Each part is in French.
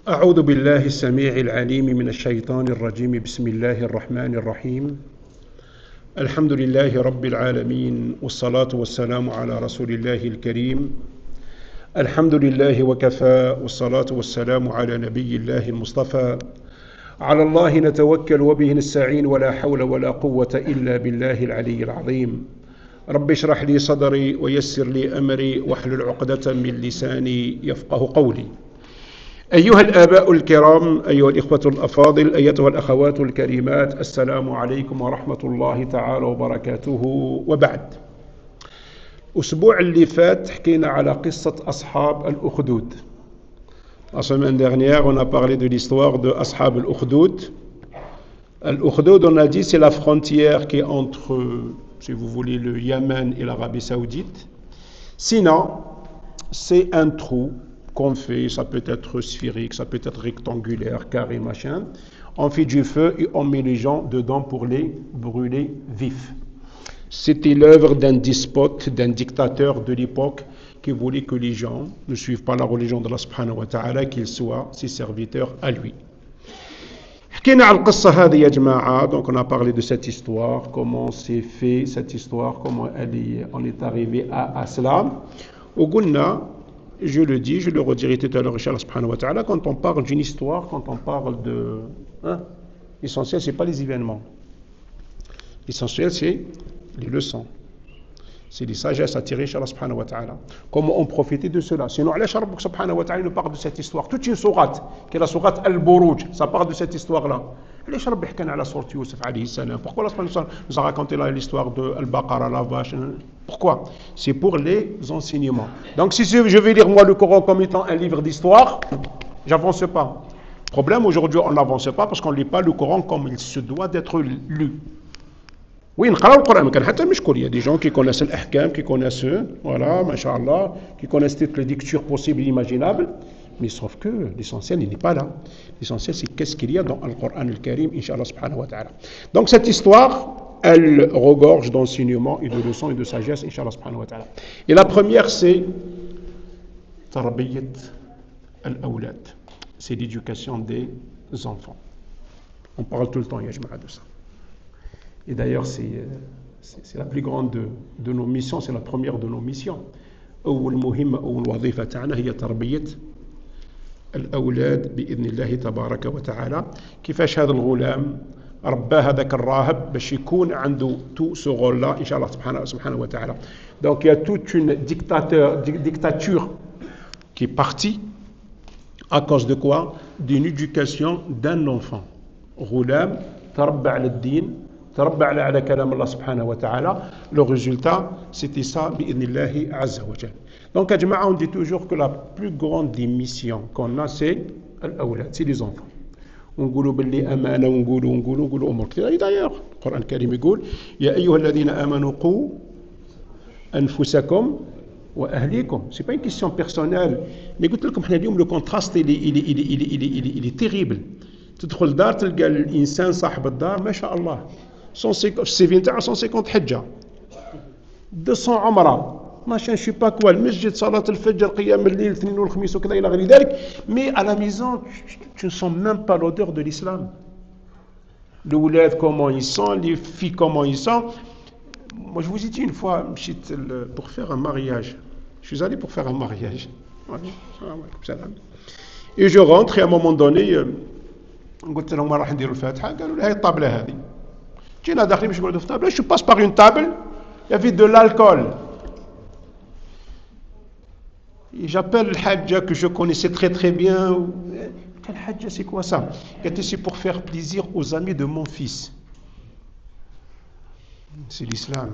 أعوذ بالله السميع العليم من الشيطان الرجيم بسم الله الرحمن الرحيم الحمد لله رب العالمين والصلاة والسلام على رسول الله الكريم الحمد لله وكفى والصلاة والسلام على نبي الله المصطفى على الله نتوكل وبه نستعين ولا حول ولا قوة إلا بالله العلي العظيم رب اشرح لي صدري ويسر لي أمري واحلل عقدة من لساني يفقه قولي أيها الآباء الكرام أيها الإخوة الأفاضل أيتها الأخوات الكريمات السلام عليكم ورحمة الله تعالى وبركاته وبعد الأسبوع اللي فات حكينا على قصة أصحاب الأخدود. La semaine dernière, on a parlé de l'histoire de Ashab al-Ukhdud. Al-Ukhdud, on a dit, c'est la frontière qui est entre, si vous voulez, le Yémen et l'Arabie Saoudite. Sinon, c'est un trou qu'on fait, ça peut être sphérique, ça peut être rectangulaire, carré, machin. On fait du feu et on met les gens dedans pour les brûler vifs. C'était l'œuvre d'un despote, d'un dictateur de l'époque qui voulait que les gens ne suivent pas la religion d'Allah subhanahu wa ta'ala, qu'ils soient ses serviteurs à lui. Donc on a parlé de cette histoire, comment c'est fait cette histoire, comment on est arrivé à cela. Je le dis, je le redirai tout à l'heure, Inch'Allah subhanahu wa ta'ala, quand on parle d'une histoire, quand on parle de... l'essentiel, ce n'est pas les événements. L'essentiel, c'est les leçons. C'est les sagesses à tirer, Inch'Allah subhanahu wa ta'ala. Comment on profiter de cela. Sinon, Allah subhanahu wa ta'ala nous parle de cette histoire. Toute une sourate, qui est la sourate Al-Buruj, ça parle de cette histoire-là. Pourquoi Allah nous a raconté l'histoire de Al-Baqarah, la vache? Pourquoi? C'est pour les enseignements. Donc si je vais lire moi le Coran comme étant un livre d'histoire, j'avance pas. Problème, aujourd'hui on n'avance pas parce qu'on ne lit pas le Coran comme il se doit d'être lu. Oui, il y a des gens qui connaissent l'ahkam, qui connaissent, voilà, masha'Allah, qui connaissent toutes les lectures possibles et imaginables, mais sauf que l'essentiel n'est pas là. L'essentiel, c'est qu'est-ce qu'il y a dans le Coran al-Karim, Inch'Allah subhanahu wa ta'ala. Donc cette histoire, elle regorge d'enseignements et de leçons et de sagesse, Inch'Allah subhanahu wa ta'ala. Et la première, c'est tarbiyat al-awlad. C'est l'éducation des enfants. On parle tout le temps, Yajma'a, de ça. Et d'ailleurs, c'est la plus grande de nos missions, c'est la première de nos missions. أول مهمة أول وظيفة تاعنا هي تربية الأولاد بإذن الله تبارك وتعالى. كيفاش هذا الغلام رباه هذاك الراهب باش يكون عنده tout ce rôle-là إن شاء الله سبحانه وتعالى. Donc il y a toute une dictature qui est partie à cause de quoi? D'une éducation d'un enfant. غلام تربى على الدين تربى على كلام الله سبحانه وتعالى. Le résultat, c'était ça, بإذن عز وجل. Donc, à Jama'a, on dit toujours que la plus grande des missions qu'on a, c'est l'awlad, c'est les enfants. On dit باللي أمانة ونقولوا أمور كثيرة. D'ailleurs, le Coran الكريم يقول يا أيها الذين آمنوا قوا أنفسكم وأهليكم. C'est pas une question personnelle. Mais قلت لكم احنا اليوم le contraste il est terrible. تدخل دار تلقى الإنسان صاحب الدار ما شاء الله السيفين تاعو 150 حجة 200 عمرة ماشي je sais pas quoi المسجد صلاة الفجر قيام الليل الاثنين والخميس وكذا إلى غير ذلك. Mais à la maison tu ne sens même pas l'odeur de l'islam. Les oulad comment ils sont, les filles comment ils sont. Moi je vous ai dit une fois pour faire un mariage, je suis allé pour faire un mariage et je rentre et à un moment donné قلت لهم راح نديروا الفاتحه قالوا لي هاي الطابله هذه جينا داخلين باش نقعدوا في طابله je passe par une table il y avait de l'alcool et j'appelle le hadja que je connaissais très très bien. Quel hadja, c'est quoi ça? C'est pour faire plaisir aux amis de mon fils. C'est l'islam.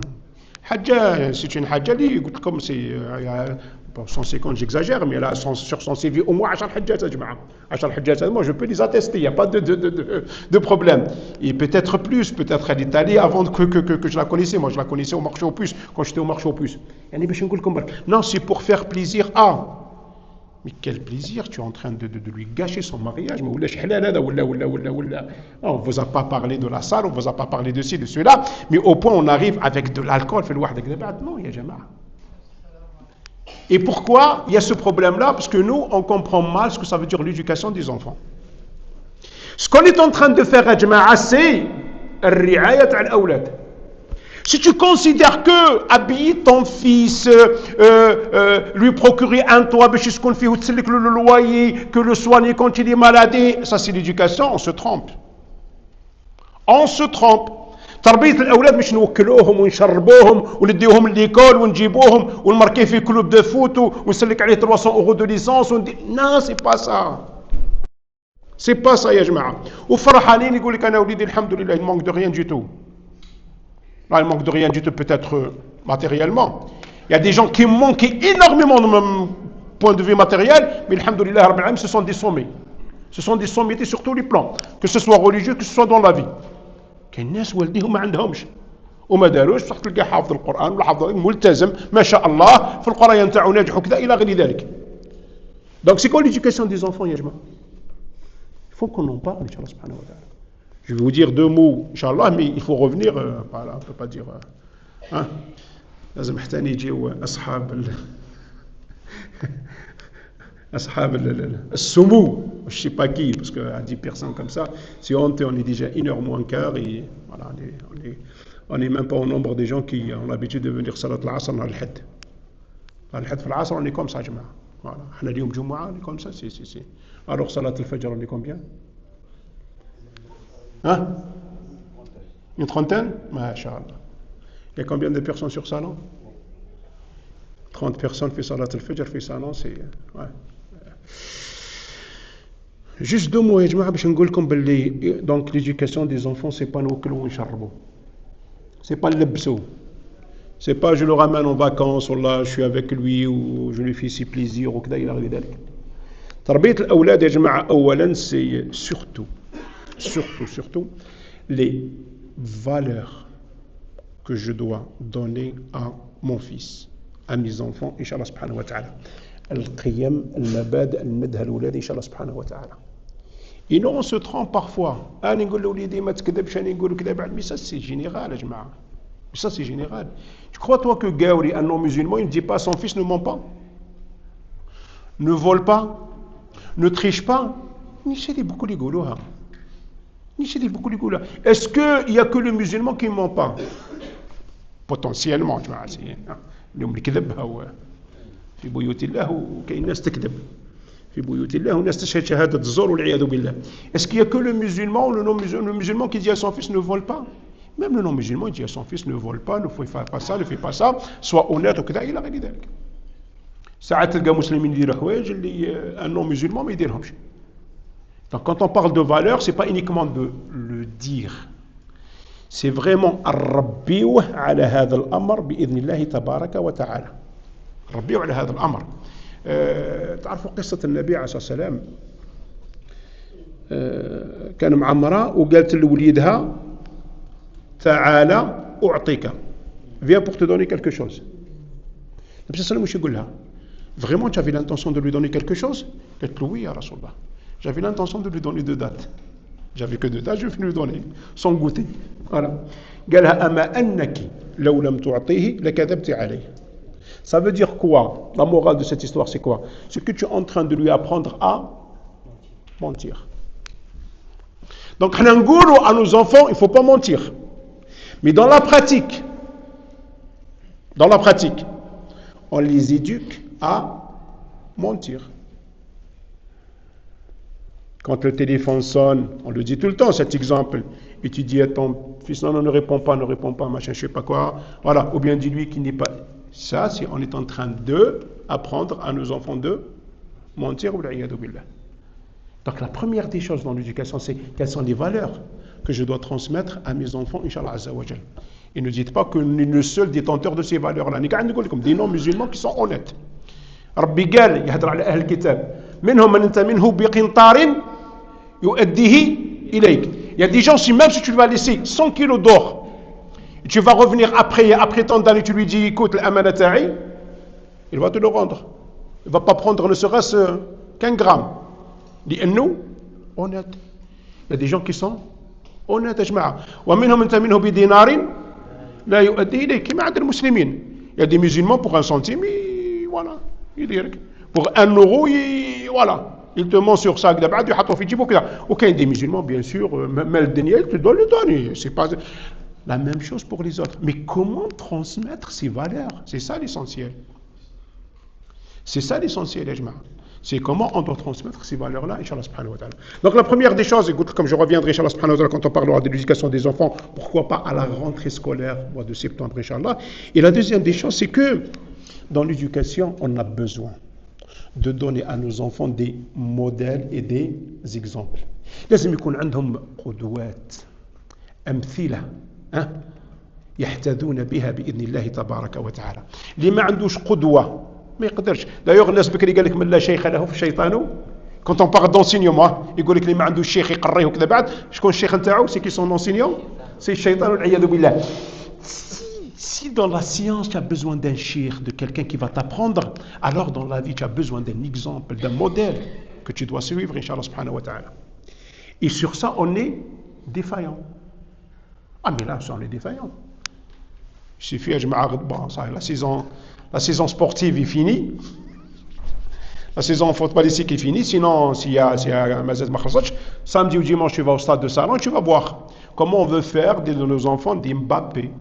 Hadja, c'est une hadja comme c'est 150, j'exagère, mais là, sur son CV, au moins 10 hajjat, moi je peux les attester, il n'y a pas de problème. Et peut-être plus, peut-être elle est allée avant que je la connaissais. Moi je la connaissais au marché aux puces, quand j'étais au marché aux puces. Non, c'est pour faire plaisir à. Mais quel plaisir, tu es en train de lui gâcher son mariage. On ne vous a pas parlé de la salle, on ne vous a pas parlé de ci, de cela, mais au point on arrive avec de l'alcool, fait le wahd. Non, il y a jamais. Et pourquoi il y a ce problème-là? Parce que nous, on comprend mal ce que ça veut dire l'éducation des enfants. Ce qu'on est en train de faire, Jama'a, c'est الرعاية على الأولاد. Si tu considères que habiller ton fils, lui procurer un toit, le loyer, que le soigner quand il est malade, ça c'est l'éducation, on se trompe. On se trompe. تربية الأولاد مش نوكلوهم ونشربوهم ونديوهم ليكول ونجيبوهم ونماركيه في كلوب دو فوت ونسلك عليه 300 € de licence. Non, c'est pas ça. C'est pas ça يا جماعة. وفرحانين يقول لك أنا وليدي الحمد لله il manque de rien du tout. Là, il manque de rien du tout, peut-être matériellement. Il y a des gens qui manquent énormément de mon point de vue matériel, mais alhamdoulilah, Rabbil Alamin, ce sont des sommets. Ce sont des sommités sur tous les plans, que ce soit religieux, que ce soit dans la vie. كاين ناس والديهم ما عندهمش وما داروش بصح تلقى حافظ القرآن ولا حافظ ملتزم ما شاء الله في القراية نتاعو ناجح وكذا إلى غير ذلك. Donc c'est quoi l'éducation des enfants يا جماعة؟ Il faut qu'on en parle, Inch'Allah subhanahu wa ta'ala. Je vais vous dire 2 mots, Inch'Allah, mais il faut revenir, voilà, on ne peut pas dire, hein, لازم حتى يجيو أصحاب السمو, je sais pas qui, parce qu'à 10 personnes comme ça, si on est déjà 1h moins quart, et voilà, on est même pas au nombre des gens qui ont l'habitude de venir salat al-asr dans le had. Dans le had, في العصر, on est comme ça, جماعة. Voilà, on a dit Jumu'ah, on est comme ça, si. Alors, salat al-fajr, on est combien? Hein? Une trentaine? Masha'Allah. Il y a combien de personnes sur salon? 30 personnes fait salat al-fajr, fait salon, c'est... Ouais. Juste 2 mots, donc l'éducation des enfants, c'est pas nous que l'on charbon. C'est pas le lebso. C'est pas je le ramène en vacances, ou là je suis avec lui, ou je lui fais si plaisir, ou كذا إلى غير ذلك. تربية الأولاد يا جماعة أولا c'est surtout les valeurs que je dois donner à mon fils, à mes enfants, Inch'Allah subhanahu wa ta'ala. القيم المبادئ المدها الأولاد إن شاء الله سبحانه وتعالى. Et nous on se trompe parfois. أنا نقول لوليدي ما تكذبش, أنا نقول كذا بعد, mais ça c'est général يا جماعة. Ça c'est général. Tu crois toi que Gauri, un non-musulman, il ne dit pas à son fils ne ment pas, ne vole pas, ne triche pas? Est-ce qu'il n'y a que le musulman qui ne ment pas? Potentiellement, tu vois. اليوم الكذب هو في بيوت الله وكاين ناس تكذب في بيوت الله وناس تشهد شهادة الزور والعياذ بالله. Est-ce qu'il y a que le musulman ou le non-musulman qui dit à son fils ne vole pas? Même le non-musulman dit à son fils ne vole pas, ne fais pas ça, ne fais pas ça, sois honnête وكذا إلى غير ذلك. ساعات تلقى مسلمين يديروا حوايج اللي un non-musulman ما يديرهمش. Donc quand on parle de valeur, c'est pas uniquement de le dire. C'est vraiment الربيوه على هذا الأمر بإذن الله تبارك وتعالى. ربيوا على هذا الأمر. تعرفوا قصة النبي عليه الصلاة والسلام, كان مع امرأة وقالت لوليدها تعالى أعطيك, viens pour te donner quelque chose. النبي صلى الله عليه وسلم وش يقول لها? Vraiment tu avais l'intention de lui donner quelque chose? قالت له oui يا رسول الله, j'avais l'intention de lui donner 2 dates. J'avais que 2 dates, je vais lui donner sans goûter. Voilà. قال لها أما أنك لو لم تعطيه لكذبت عليه. Ça veut dire quoi? La morale de cette histoire, c'est quoi? C'est que tu es en train de lui apprendre à mentir. Donc, à nos enfants, il ne faut pas mentir. Mais dans la pratique, on les éduque à mentir. Quand le téléphone sonne, on le dit tout le temps, cet exemple. Et tu dis à ton fils, non, ne réponds pas, machin, je sais pas quoi. Voilà. Ou bien dis-lui qu'il n'est pas... Ça, c'est on est en train de apprendre à nos enfants de mentir. Donc la première des choses dans l'éducation, c'est quelles sont les valeurs que je dois transmettre à mes enfants, Inch'Allah Azza wa Jal. Et ne dites pas que nous sommes le seul détenteur de ces valeurs-là. Nous sommes comme des non-musulmans qui sont honnêtes. Rabbi قال يهدر على أهل الكتاب منهم من أنت منه بقنطار يؤديه إليك. Il y a des gens, même si tu vas laisser 100 kilos d'or, et tu vas revenir après tant d'années, tu lui dis, écoute, l'amanata'i, il va te le rendre. Il ne va pas prendre ne serait-ce qu'1 gramme. Dis-nous, honnête. Il y a des gens qui sont honnêtes, ajma'a. ومنهم أنت منه بدينار لا يؤدي إليك كما عند المسلمين. Il y a des musulmans pour 1 centime, et voilà. Pour 1 euro, voilà. Il te ment sur ça, aucun des musulmans, bien sûr, même le dernier, il te doit le donner. C'est pas la même chose pour les autres. Mais comment transmettre ces valeurs? C'est ça l'essentiel. C'est ça l'essentiel, les jama'a. C'est comment on doit transmettre ces valeurs-là, Inch'Allah subhanahu wa ta'ala. Donc la première des choses, écoute, comme je reviendrai, Inch'Allah subhanahu wa ta'ala, quand on parlera de l'éducation des enfants, pourquoi pas à la rentrée scolaire, au mois de septembre, Inch'Allah. Et la deuxième des choses, c'est que dans l'éducation, on a besoin de donner à nos enfants des modèles et des exemples. لازم يكون عندهم قدوات أمثلة يحتذون بها بإذن الله تبارك وتعالى. اللي ما عندوش قدوة ما يقدرش. دايوغ الناس بكري قال لك من لا شيخ له فالشيطان. Quand on parle d'enseignement, يقول لك اللي ما عندوش شيخ يقريه وكذا بعد شكون الشيخ نتاعو؟ سي كي سون enseignant سي الشيطان والعياذ بالله. Si dans la science tu as besoin d'un cheikh, de quelqu'un qui va t'apprendre, alors dans la vie tu as besoin d'un exemple, d'un modèle que tu dois suivre, Inch'Allah subhanahu wa ta'ala. Et sur ça on est défaillant. Ah mais là on est défaillant. Il suffit à bon, ça, la saison sportive est finie. La saison footballistique est finie. Sinon, s'il y a un mazet makhrassach, samedi ou dimanche, tu vas au stade de Salon, tu vas voir comment on veut faire de nos enfants des Mbappé,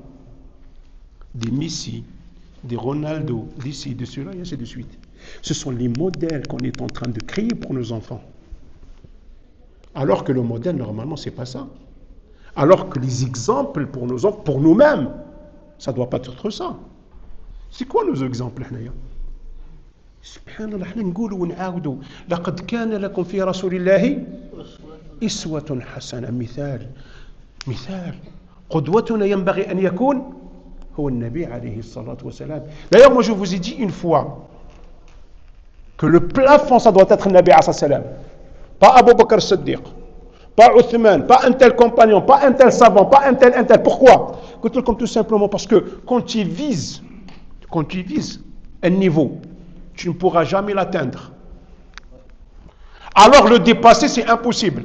des Messi, des Ronaldo, d'ici, de cela, et ainsi de suite. Ce sont les modèles qu'on est en train de créer pour nos enfants. Alors que le modèle, normalement, c'est pas ça. Alors que les exemples pour nos enfants, pour nous-mêmes, ça ne doit pas être ça. C'est quoi nos exemples, هنايا؟ سبحان الله احنا نقولوا ونعاودوا لقد كان لكم في رسول الله أسوة حسنة مثال قدوتنا ينبغي أن يكون هو النبي عليه الصلاة والسلام. D'ailleurs, moi je vous ai dit une fois que le plafond ça doit être le Nabi alayhi salam. Pas Abu Bakr Siddiq, pas Uthman, pas un tel compagnon, pas un tel savant, pas un tel. Pourquoi? Comme tout simplement parce que quand tu vises un niveau, tu ne pourras jamais l'atteindre. Alors le dépasser, c'est impossible.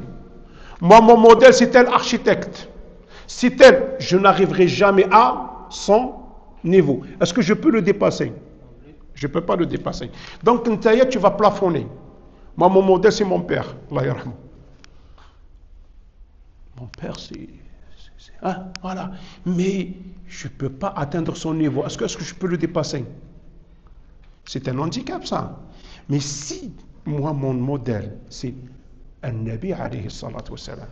Moi, mon modèle, c'est tel architecte. C'est tel, je n'arriverai jamais à son niveau. Est-ce que je peux le dépasser? Je ne peux pas le dépasser. Donc, tu vas plafonner. Moi, mon modèle, c'est mon père. Allah yarhamou. Mon père, c'est voilà. Mais je ne peux pas atteindre son niveau. Est-ce que je peux le dépasser? C'est un handicap, ça. Mais si, moi, mon modèle, c'est un Nabi alayhi salatu wassalam.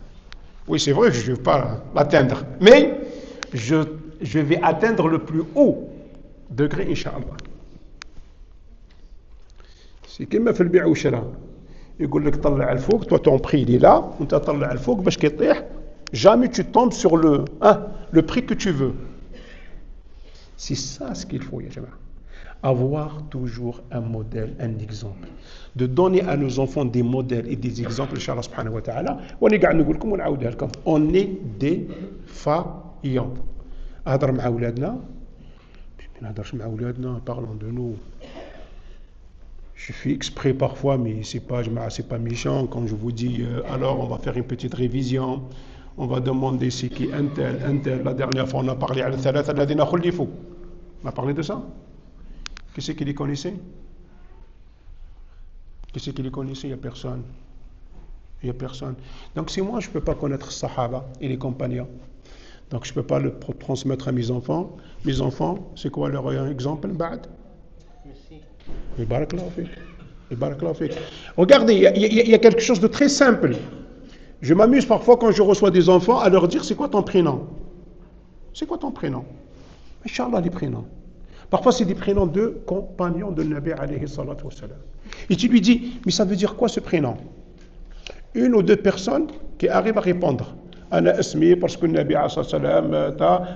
Oui, c'est vrai que je ne vais pas l'atteindre. Mais je vais atteindre le plus haut degré, Inch'Allah. C'est comme في البيع والشراء. يقول لك طلع الفوق, toi ton prix il est là, وانت طلع الفوق باش كيطيح. Jamais tu tombes sur le prix que tu veux. C'est ça ce qu'il faut, ya jama'a. Avoir toujours un modèle, un exemple. De donner à nos enfants des modèles et des exemples, Inch'Allah subhanahu wa ta'ala. On est défaillants. أهضر مع أولادنا ما نهضرش مع أولادنا parlons de nous. Je fais exprès parfois, mais c'est pas méchant quand je vous dis alors on va faire une petite révision. On va demander c'est qui un tel. La dernière fois, on a parlé à الثلاثة الذين خلفوا. On a parlé de ça. Qui c'est qui les connaissait? Qui c'est qui les connaissait? Il n'y a personne. Il n'y a personne. Donc si moi je ne peux pas connaître Sahaba et les compagnons, donc je ne peux pas le transmettre à mes enfants. Mes enfants, c'est quoi leur exemple? Ba'd. Regardez, il y a quelque chose de très simple. Je m'amuse parfois quand je reçois des enfants à leur dire c'est quoi ton prénom? C'est quoi ton prénom? Inch'Allah, les prénoms. Parfois c'est des prénoms de compagnons de Nabi alayhi salatu wassalam. Et tu lui dis, mais ça veut dire quoi ce prénom? Une ou deux personnes qui arrivent à répondre. أنا اسمي parce que Nabi alayhi salam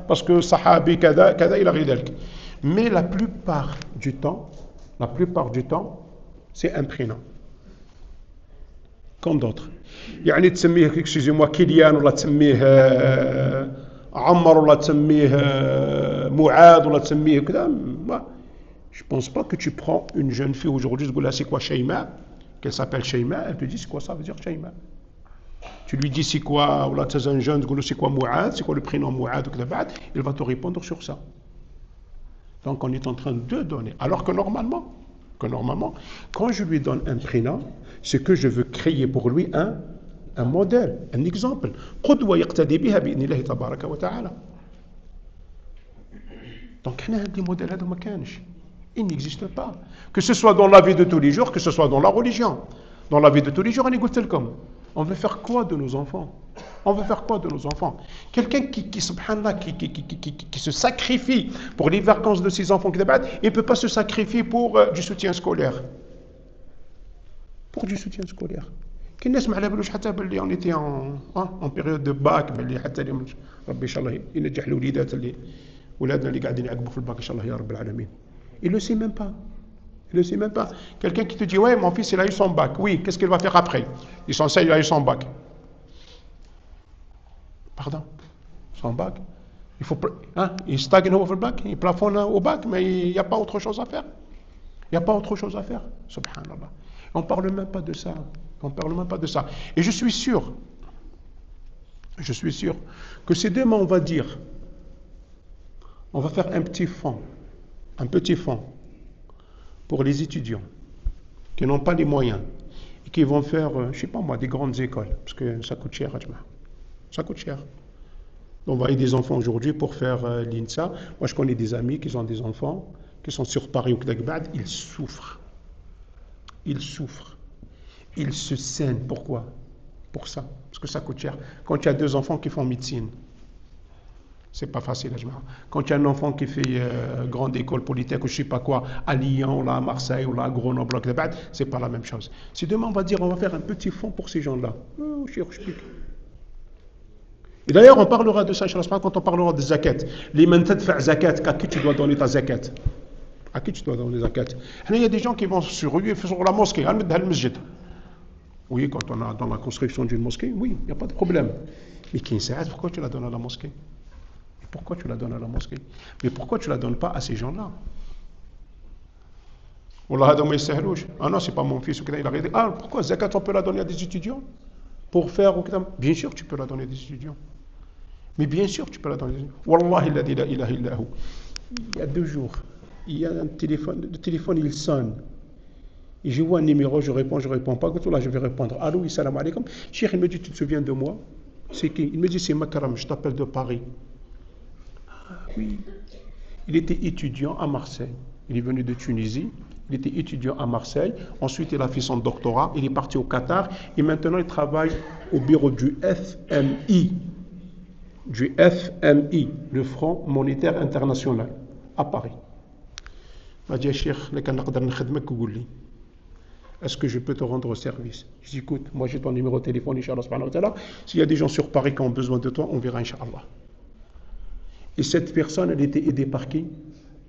parce que sahabi كذا كذا إلى غير ذلك. Mais la plupart du temps, c'est un prénom. Comme d'autres. يعني تسميه excusez-moi كيليان ولا تسميه عمر ولا تسميه معاذ ولا تسميه كذا. Je pense pas que tu prends une jeune fille aujourd'hui, tu dis là c'est quoi Shayma, qu'elle s'appelle Shayma, elle te dit c'est quoi ça veut dire Shayma. Tu lui dis c'est quoi, ou là tu es un jeune, tu dis c'est quoi Mouad, c'est quoi le prénom Mouad, il va te répondre sur ça. Donc on est en train de donner. Alors que normalement, que normalement, quand je lui donne un prénom, c'est que je veux créer pour lui un modèle, un exemple. قدوة يقتدي بها بإذن الله تبارك وتعالى. Donc, les modèles هذو ما كانش. Il n'existe pas. Que ce soit dans la vie de tous les jours, que ce soit dans la religion. Dans la vie de tous les jours, on veut faire quoi de nos enfants? On veut faire quoi de nos enfants? Quelqu'un subhanallah, qui se sacrifie pour les vacances de ses enfants, il ne peut pas se sacrifier pour du soutien scolaire. Pour du soutien scolaire. On était en période de bac, ربي إن شاء الله ينجح الوليدات اللي ولادنا اللي قاعدين يعقبوا في الباك إن شاء الله يا رب العالمين. Il ne le sait même pas. Il ne le sait même pas. Quelqu'un qui te dit, ouais, mon fils, il a eu son bac. Oui, qu'est-ce qu'il va faire après? Il s'en sait, il a eu son bac. Pardon? Son bac? Il stagne au bac, il plafonne au bac, mais il n'y a pas autre chose à faire. Il n'y a pas autre chose à faire. Subhanallah. On ne parle même pas de ça. On ne parle même pas de ça. Et je suis sûr que si demain on va dire, on va faire un petit fonds pour les étudiants qui n'ont pas les moyens et qui vont faire, je ne sais pas moi, des grandes écoles, parce que ça coûte cher, ça coûte cher. On va aider des enfants aujourd'hui pour faire l'INSA. Moi, je connais des amis qui ont des enfants qui sont sur Paris ou Kdakbad, ils souffrent. Ils se saignent. Pourquoi? Pour ça, parce que ça coûte cher. Quand il y a 2 enfants qui font médecine, c'est pas facile. Quand il y a un enfant qui fait grande école polytechnique ou je sais pas quoi, à Lyon, ou là, à Marseille, ou là, à Grenoble, c'est pas la même chose. Si demain on va dire on va faire un petit fonds pour ces gens-là, et d'ailleurs on parlera de ça, quand on parlera de zakat. Les mentadfa zakat, à qui tu dois donner ta zakat? À qui tu dois donner ta zakat? Il y a des gens qui vont sur la mosquée, oui, quand on est dans la construction d'une mosquée, oui, il n'y a pas de problème. Mais qui sait, pourquoi tu la donnes à la mosquée? Pourquoi tu la donnes à la mosquée? Mais pourquoi tu ne la donnes pas à ces gens-là? Ah non, c'est pas mon fils. Il a dit, pourquoi zakat, on peut la donner à des étudiants? Pour faire. Bien sûr, tu peux la donner à des étudiants. Mais bien sûr, tu peux la donner à des étudiants. Wallahi, la ilaha illahu. Il y a 2 jours, il y a un téléphone. Le téléphone, il sonne. Et je vois un numéro, je réponds pas. Quand là, je vais répondre. Allô, oui, salam alaikum. Cheikh, il me dit, tu te souviens de moi? C'est qui? Il me dit, c'est Makaram, je t'appelle de Paris. Oui, il était étudiant à Marseille. Il est venu de Tunisie. Il était étudiant à Marseille. Ensuite, il a fait son doctorat. Il est parti au Qatar. Et maintenant, il travaille au bureau du FMI. Du FMI, le Front monétaire international, à Paris. Il m'a dit, Cheikh, est-ce que je peux te rendre service? Je dis, écoute, moi j'ai ton numéro de téléphone, Inch'Allah subhanahu wa ta'ala. S'il y a des gens sur Paris qui ont besoin de toi, on verra, Inch'Allah. Et cette personne, elle était aidée par qui?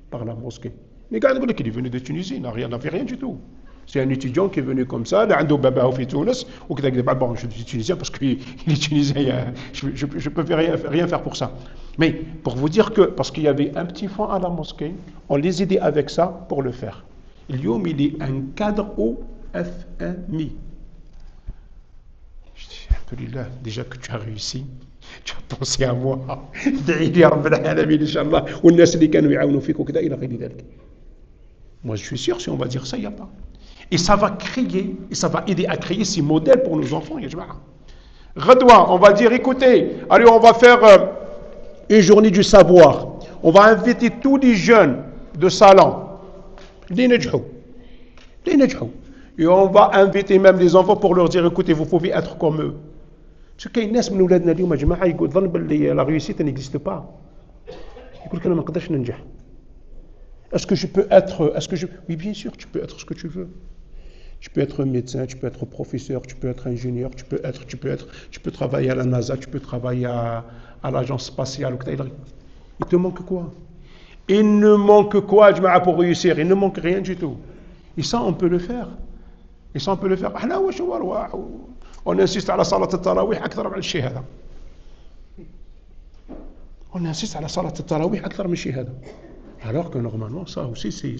Par la mosquée. Mais regarde, il est venu de Tunisie, il n'avait rien du tout. C'est un étudiant qui est venu comme ça, il a un baba au Tunis, ou qui a dit, bon, je suis tunisien parce qu'il est tunisien, je ne peux rien faire pour ça. Mais pour vous dire que, parce qu'il y avait un petit fonds à la mosquée, on les aidait avec ça pour le faire. Il est un cadre au FMI. Je dis, alhamdoulilah, déjà que tu as réussi, tu as pensé à moi. Moi, je suis sûr, si on va dire ça, il n'y a pas. Et ça va créer, et ça va aider à créer ces modèles pour nos enfants. Redouin, on va dire, écoutez, allez, on va faire une journée du savoir. On va inviter tous les jeunes de salon. Et on va inviter même les enfants pour leur dire, écoutez, vous pouvez être comme eux. Parce qu'il y a une من ولادنا اليوم يا جماعه يظن باللي la réussite n'existe pas. يقول لك انا ما نقدرش ننجح. Est-ce que je peux être oui, bien sûr, tu peux être ce que tu veux. Tu peux être médecin, tu peux être professeur, tu peux être ingénieur, tu peux travailler à la NASA, tu peux travailler à l'agence spatiale. Il te manque quoi? Il ne manque quoi pour réussir? Il ne manque rien du tout. Et ça, on peut le faire. On insiste à la salat al-tarawih أكثر من الشيء هذا. On insiste à la salat al-tarawih أكثر من الشيء هذا. Alors que normalement, ça aussi, c'est.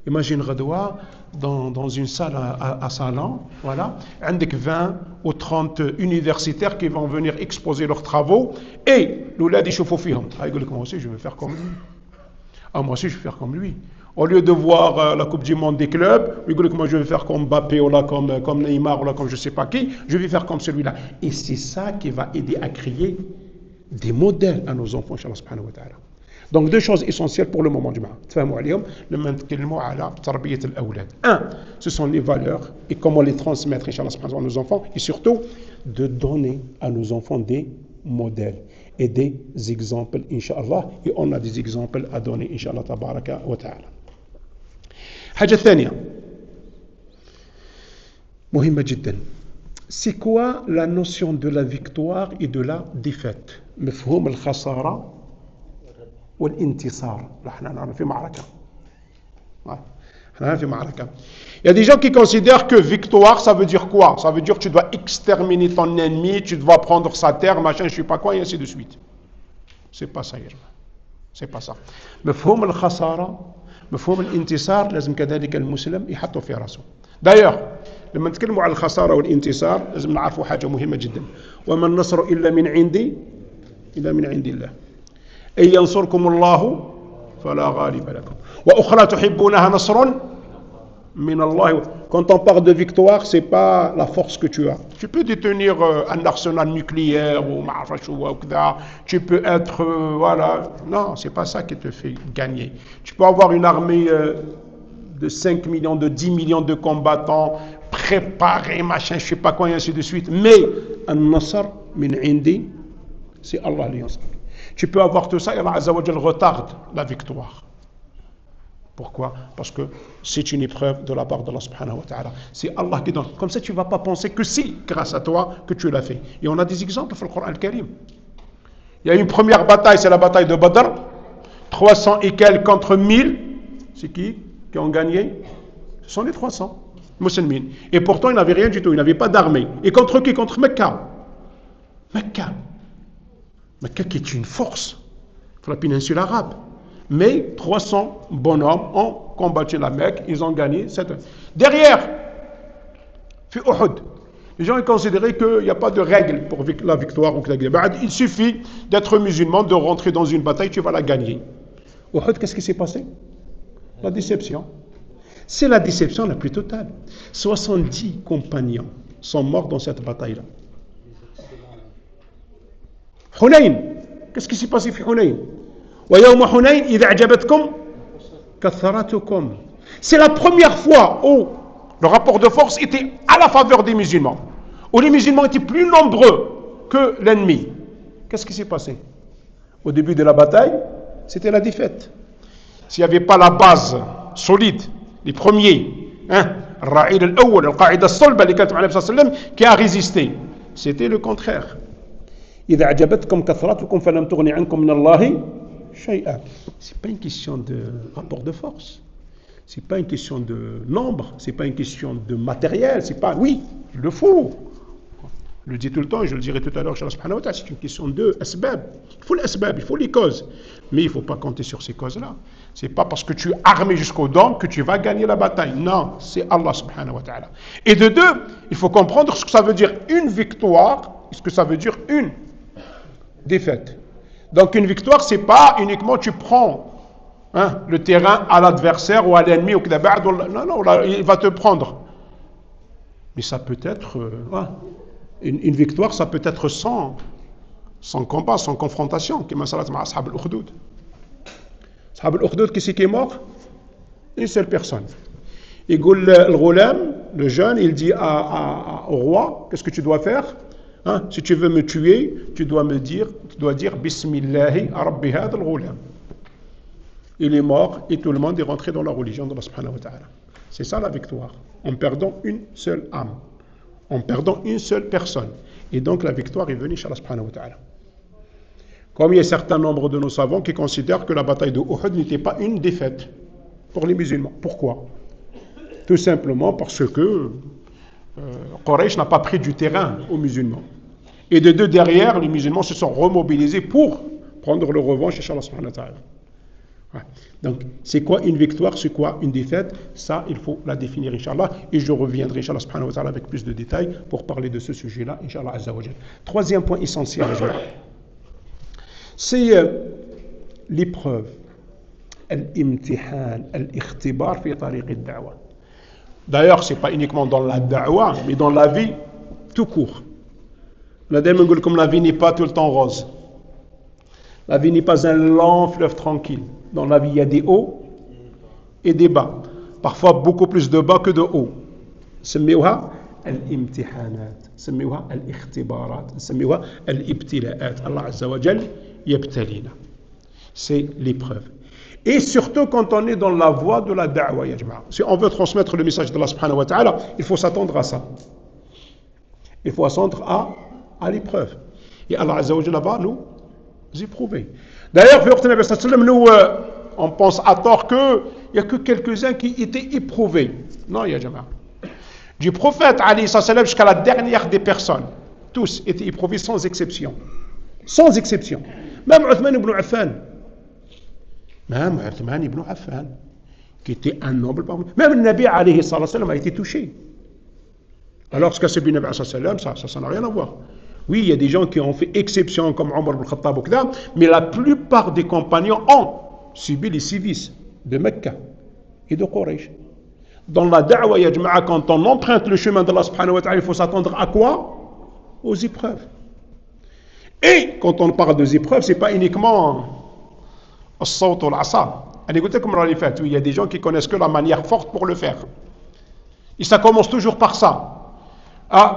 Imagine Radoua dans une salle à salon, voilà, avec 20 ou 30 universitaires qui vont venir exposer leurs travaux, et l'oulad ychouffou fihom. Ah, il dit, moi aussi, je veux faire comme lui. Ah, moi aussi, je veux faire comme lui. Au lieu de voir la Coupe du Monde des clubs, moi je vais faire comme Mbappé ou là, comme Neymar ou là, comme je ne sais pas qui, je vais faire comme celui-là. Et c'est ça qui va aider à créer des modèles à nos enfants, Inch'Allah subhanahu wa ta'ala. Donc deux choses essentielles pour le moment du Maha. Un, ce sont les valeurs et comment les transmettre, Inch'Allah subhanahu wa ta'ala, à nos enfants, et surtout de donner à nos enfants des modèles et des exemples, Inch'Allah. Et on a des exemples à donner, Inch'Allah tabaraka wa ta'ala. حاجة ثانية مهمة جدا. C'est quoi la notion de la victoire et de la défaite? مفهوم الخسارة والانتصار. نحن في معركة. Il y a des gens qui considèrent que victoire, ça veut dire quoi? Ça veut dire que tu dois exterminer ton ennemi, tu dois prendre sa terre, machin, je sais pas quoi, et ainsi de suite. C'est pas ça, c'est pas ça. مفهوم الخسارة مفهوم الانتصار لازم كذلك المسلم يحطه في راسه. D'ailleurs, لما نتكلموا على الخسارة والانتصار لازم نعرفوا حاجة مهمة جدا. وما النصر إلا من عند الله. إن ينصركم الله فلا غالب لكم. وأخرى تحبونها نصر من الله. Quand on parle de victoire, c'est pas la force que tu as. Tu peux détenir un arsenal nucléaire ou tu peux être voilà. Non, c'est pas ça qui te fait gagner. Tu peux avoir une armée de 5 millions, de 10 millions de combattants préparés, machin, je sais pas quoi, et ainsi de suite. Mais an-nasr min indi, c'est Allah li yansur. Tu peux avoir tout ça et Allah Azza wa Jal retarde la victoire. Pourquoi? Parce que c'est une épreuve de la part d'Allah subhanahu wa ta'ala. C'est Allah qui donne. Comme ça, tu ne vas pas penser que c'est grâce à toi que tu l'as fait. Et on a des exemples dans le Coran al-Karim. Il y a une première bataille, c'est la bataille de Badr. 300 et quelques contre 1000. C'est qui ont gagné? Ce sont les 300 musulmans. Et pourtant, ils n'avaient rien du tout. Ils n'avaient pas d'armée. Et contre qui? Contre Mecca. Mecca qui est une force pour la péninsule arabe. Mais 300 bonhommes ont combattu la Mecque, ils ont gagné. Derrière, fi Uhud, les gens ont considéré qu'il n'y a pas de règle pour la victoire. Il suffit d'être musulman, de rentrer dans une bataille, tu vas la gagner. Uhud, qu'est-ce qui s'est passé? La déception. C'est la déception la plus totale. 70 compagnons sont morts dans cette bataille-là. Hunayn, qu'est-ce qui s'est passé fi Hunayn? C'est la première fois où le rapport de force était à la faveur des musulmans, où les musulmans étaient plus nombreux que l'ennemi. Qu'est-ce qui s'est passé? Au début de la bataille, c'était la défaite. S'il n'y avait pas la base solide, les premiers, Ra'id al-Awwal, al-Qa'ida al-Solba, qui a résisté, c'était le contraire. إذا أعجبتكم كثرتكم فلم تغن عنكم من الله شيئا. C'est pas une question de rapport de force. C'est pas une question de nombre. C'est pas une question de matériel. C'est pas, oui, il le faut. Je le dis tout le temps et je le dirai tout à l'heure, c'est une question de asbab. Il faut les asbab, il faut les causes. Mais il ne faut pas compter sur ces causes-là. C'est pas parce que tu es armé jusqu'aux dents que tu vas gagner la bataille. Non, c'est Allah subhanahu wa ta'ala. Et de deux, il faut comprendre ce que ça veut dire une victoire et ce que ça veut dire une défaite. Donc une victoire, c'est pas uniquement tu prends le terrain à l'adversaire ou à l'ennemi. Non, là, il va te prendre. Mais ça peut être... une victoire, ça peut être sans combat, sans confrontation. Comme ça, avec Ashab al-Ukhdud. Ashab al-Ukhdud, qui c'est qui est mort? Une seule personne. Et le ghulam, le jeune, il dit au roi, qu'est-ce que tu dois faire? Si tu veux me tuer, tu dois dire Bismillahi Rabbi hadha al-ghulam. Il est mort et tout le monde est rentré dans la religion d'Allah subhanahu wa ta'ala. C'est ça la victoire. En perdant une seule âme. En perdant une seule personne. Et donc la victoire est venue chez Allah subhanahu wa ta'ala. Comme il y a un certain nombre de nos savants qui considèrent que la bataille de Uhud n'était pas une défaite pour les musulmans. Pourquoi? Tout simplement parce que Quraysh n'a pas pris du terrain aux musulmans. Et de deux derrière, les musulmans se sont remobilisés pour prendre le revanche chez Allah subhanahu wa ta'ala. Donc, c'est quoi une victoire, c'est quoi une défaite? Ça, il faut la définir, Inch'Allah. Et je reviendrai, Inch'Allah subhanahu wa ta'ala, avec plus de détails pour parler de ce sujet-là, Inch'Allah azza wa jal. Troisième point essentiel, c'est l'épreuve. الامتحان الاختبار في طريق الدعوة. D'ailleurs, ce n'est pas uniquement dans la da'wa, mais dans la vie tout court. On a déjà dit que la vie n'est pas tout le temps rose. La vie n'est pas un long fleuve tranquille. Dans la vie, il y a des hauts et des bas. Parfois beaucoup plus de bas que de hauts. سميوها الامتحانات، سميوها الاختبارات، سميوها الابتلاءات. Allah Azza wa Jal yabtalina. C'est l'épreuve. Et surtout quand on est dans la voie de la da'wa, ya jama'a. Si on veut transmettre le message d'Allah subhanahu wa ta'ala, il faut s'attendre à ça. Il faut s'attendre à l'épreuve. Et Allah Azza wa Jal va nous éprouver. D'ailleurs, nous, on pense à tort qu'il n'y a que quelques-uns qui étaient éprouvés. Non, ya jama'a. Du prophète alayhi salam jusqu'à la dernière des personnes, tous étaient éprouvés sans exception. Sans exception. Même Uthman ibn Affan. Même Uthman ibn Affan, qui était un noble parmi. Même le Nabi alayhi salam a été touché. Alors ce qu'a subi le Nabi alayhi salam, ça n'a rien à voir. Oui, il y a des gens qui ont fait exception comme Omar ibn Khattab, mais la plupart des compagnons ont subi les sévices de Mecca et de Quraysh. Dans la da'wa, ya jama'a, quand on emprunte le chemin d'Allah subhanahu wa ta'ala, il faut s'attendre à quoi? Aux épreuves. Et quand on parle des épreuves, ce n'est pas uniquement al-sawt ou l'asa. Il y a des gens qui connaissent que la manière forte pour le faire. Et ça commence toujours par ça.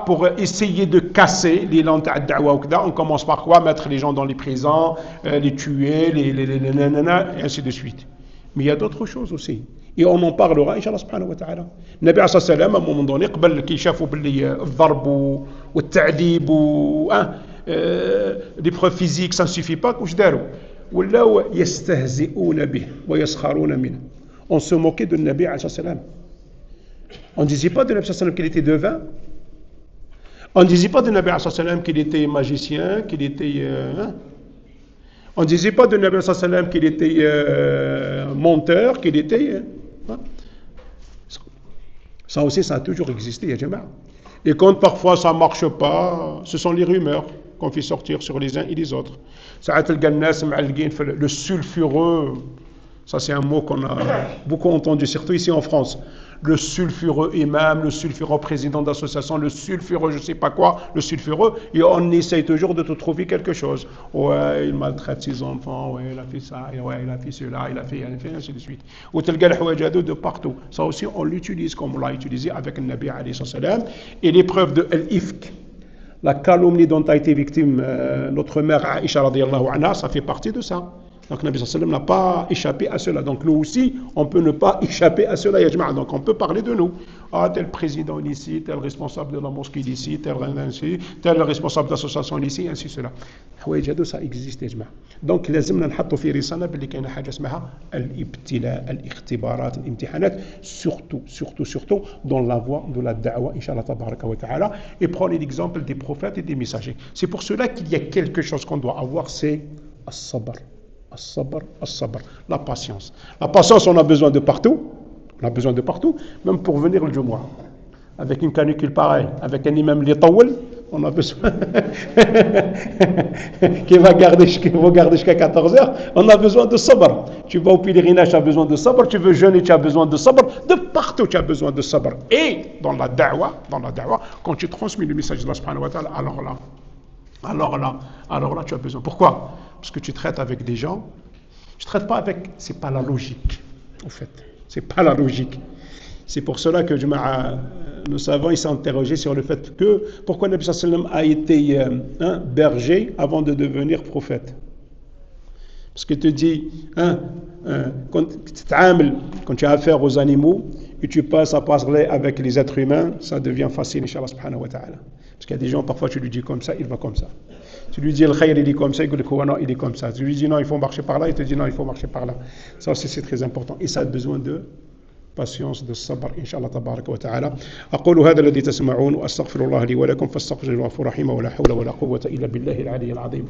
Pour essayer de casser l'élan de da'wa, on commence par quoi? Mettre les gens dans les prisons, les tuer, les nanana, et ainsi de suite. Mais il y a d'autres choses aussi. Et on en parlera, Inch'Allah subhanahu wa ta'ala. Nabi alayhi salam, à un moment donné, قبل كي شافوا باللي الضرب والتعذيب l'épreuve physique, ça ne suffit pas, واش داروا؟ ولاو يستهزئون به ويسخرون منه. On se moquait de Nabi alayhi salam. On ne disait pas de Nabi alayhi salam qu'il était devin. On ne disait pas de Nabi alayhi salam qu'il était magicien, qu'il était... On ne disait pas de Nabi sallam qu'il était menteur, qu'il était... Ça aussi, ça a toujours existé, ya jama'a. Et quand parfois ça ne marche pas, ce sont les rumeurs qu'on fait sortir sur les uns et les autres. Le sulfureux, ça c'est un mot qu'on a beaucoup entendu, surtout ici en France. Le sulfureux imam, le sulfureux président d'association, le sulfureux je ne sais pas quoi, le sulfureux, et on essaye toujours de te trouver quelque chose. Ouais, il maltraite ses enfants, ouais, il a fait ça, ouais, il a fait cela, il a fait ainsi de suite. Ou tel gars de partout. Ça aussi, on l'utilise comme on l'a utilisé avec le Nabi alayhi salam. Et l'épreuve de l'ifk, la calomnie dont a été victime notre mère Aïcha radiyallahu anha, ça fait partie de ça. Donc Nabi sallam n'a pas échappé à cela. Donc nous aussi, on peut ne pas échapper à cela, ya jama'a. Donc on peut parler de nous. Tel président ici, tel responsable de la mosquée ici, tel responsable d'association ici, ainsi cela. Ça existe, ya jama'a. Donc لازمنا نحطوا في رسالة باللي كاينة حاجة اسمها الابتلاء، الاختبارات، الامتحانات, surtout dans la voie de la da'wa, Inch'Allah tabaraka wa ta'ala, et prenez l'exemple des prophètes et des messagers. C'est pour cela qu'il y a quelque chose qu'on doit avoir, c'est as-sabr. As-sabr, la patience. La patience, on a besoin de partout. On a besoin de partout, même pour venir le Jumu'ah. Avec une canicule pareille, avec un imam li tawel, on a besoin qui va garder jusqu'à 14h, on a besoin de sabr. Tu vas au pèlerinage, tu as besoin de sabr. Tu veux jeûner, tu as besoin de sabr. De partout, tu as besoin de sabr. Et dans la da'wa, quand tu transmets le message de Allah subhanahu wa ta'ala, alors là, tu as besoin. Pourquoi? Parce que tu traites avec des gens, tu ne traites pas avec, c'est pas la logique, en fait. C'est pas la logique. C'est pour cela que nos savants ils s'est interrogé sur le fait que pourquoi Nabi sallam a été berger avant de devenir prophète. Parce que tu dis, quand tu as affaire aux animaux et tu passes à parler avec les êtres humains, ça devient facile, Inch'Allah subhanahu wa ta'ala. Parce qu'il y a des gens, parfois tu lui dis comme ça, il va comme ça. Tu lui dis le khayr, il est comme ça, il dit non, il est comme ça. Tu lui dis non, il faut marcher par là, il te dit non, il faut marcher par là. Ça aussi c'est très important. Et ça a besoin de patience, de sabr, Inch'Allah tabaraka wa ta'ala. أقول هذا الذي تسمعون وأستغفر الله لي ولكم فاستغفروه رحمه ولا حول ولا قوة إلا بالله العلي العظيم.